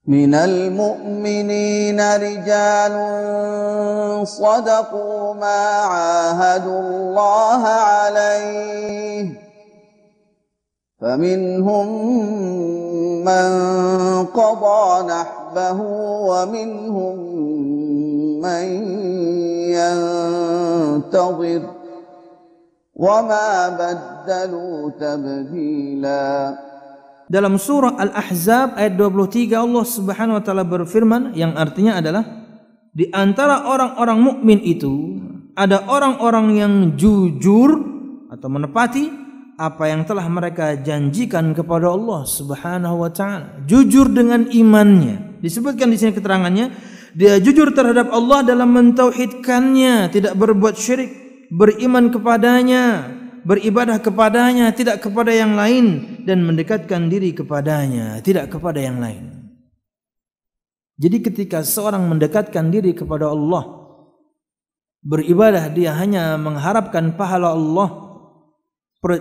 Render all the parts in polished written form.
Minal mu'minina rijalun sadaqu ma 'ahadullaha 'alaihi faminhum man qada nahbahu wa minhum man yantazir wa ma baddalu tabdila. Dalam surah Al-Ahzab ayat 23 Allah Subhanahu wa taala berfirman yang artinya adalah di antara orang-orang mukmin itu ada orang-orang yang jujur atau menepati apa yang telah mereka janjikan kepada Allah Subhanahu wa taala. Jujur dengan imannya. Disebutkan di sini keterangannya, dia jujur terhadap Allah dalam mentauhidkannya, tidak berbuat syirik, beriman kepadanya, beribadah kepadanya, tidak kepada yang lain, dan mendekatkan diri kepadanya, tidak kepada yang lain. Jadi ketika seorang mendekatkan diri kepada Allah, beribadah dia hanya mengharapkan pahala Allah,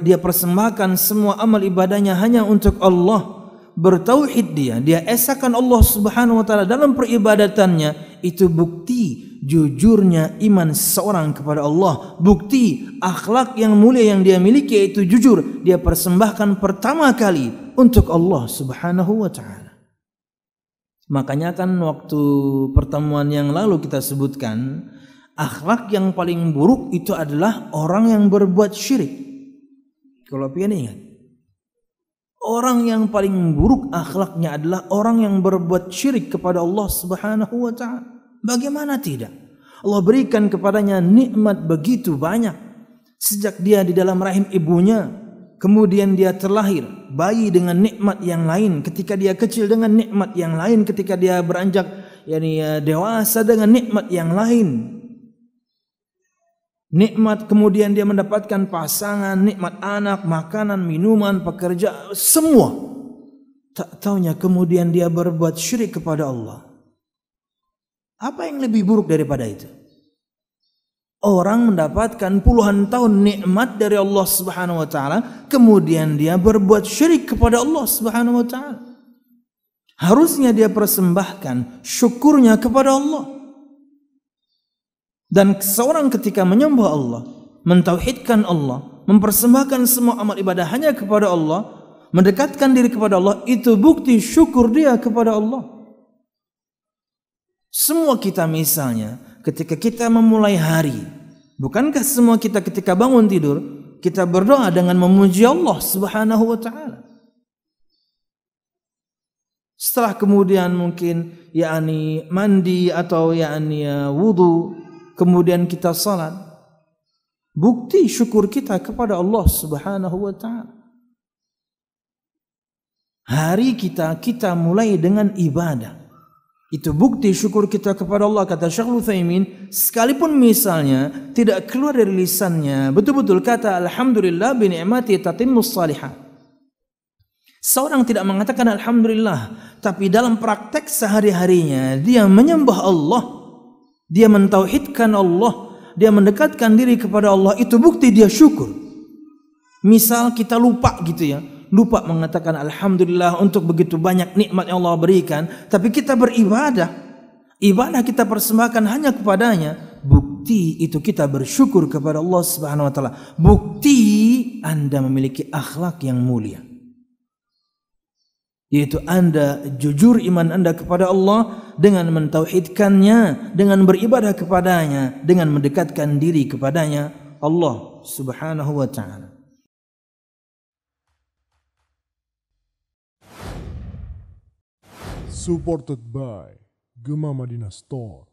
dia persembahkan semua amal ibadahnya hanya untuk Allah, bertauhid dia esakan Allah Subhanahu wa taala dalam peribadatannya, itu bukti jujurnya iman seorang kepada Allah, bukti akhlak yang mulia yang dia miliki, yaitu jujur dia persembahkan pertama kali untuk Allah Subhanahu wa taala. Makanya kan waktu pertemuan yang lalu kita sebutkan, akhlak yang paling buruk itu adalah orang yang berbuat syirik. Kalau pian ingat, orang yang paling buruk akhlaknya adalah orang yang berbuat syirik kepada Allah Subhanahu wa taala. Bagaimana tidak? Allah berikan kepadanya nikmat begitu banyak. Sejak dia di dalam rahim ibunya, kemudian dia terlahir, bayi dengan nikmat yang lain, ketika dia kecil dengan nikmat yang lain, ketika dia beranjak dewasa dengan nikmat yang lain. Nikmat kemudian dia mendapatkan pasangan, nikmat anak, makanan, minuman, pekerjaan, semua. Tak taunya kemudian dia berbuat syirik kepada Allah. Apa yang lebih buruk daripada itu? Orang mendapatkan puluhan tahun nikmat dari Allah Subhanahu wa taala, kemudian dia berbuat syirik kepada Allah Subhanahu wa taala. Harusnya dia persembahkan syukurnya kepada Allah. Dan seorang ketika menyembah Allah, mentauhidkan Allah, mempersembahkan semua amal ibadah hanya kepada Allah, mendekatkan diri kepada Allah, itu bukti syukur dia kepada Allah. Semua kita misalnya ketika kita memulai hari, bukankah semua kita ketika bangun tidur kita berdoa dengan memuji Allah Subhanahu wa taala? Setelah kemudian mungkin mandi atau wudu, kemudian kita salat, bukti syukur kita kepada Allah Subhanahu wa taala. Hari kita mulai dengan ibadah. Itu bukti syukur kita kepada Allah. Kata Syekhul Utsaimin, sekalipun misalnya tidak keluar dari lisannya betul-betul kata alhamdulillah bi ni'mati tatimmus shalihat. Seorang tidak mengatakan alhamdulillah, tapi dalam praktek sehari-harinya dia menyembah Allah, dia mentauhidkan Allah, dia mendekatkan diri kepada Allah, itu bukti dia syukur. Misal kita lupa gitu ya, lupa mengatakan alhamdulillah untuk begitu banyak nikmat yang Allah berikan, tapi kita beribadah, ibadah kita persembahkan hanya kepadanya, bukti itu kita bersyukur kepada Allah Subhanahu wa taala. Bukti Anda memiliki akhlak yang mulia, yaitu Anda jujur iman Anda kepada Allah dengan mentauhidkannya, dengan beribadah kepadanya, dengan mendekatkan diri kepadanya Allah Subhanahu wa taala. Supported by Gema Madinah Store.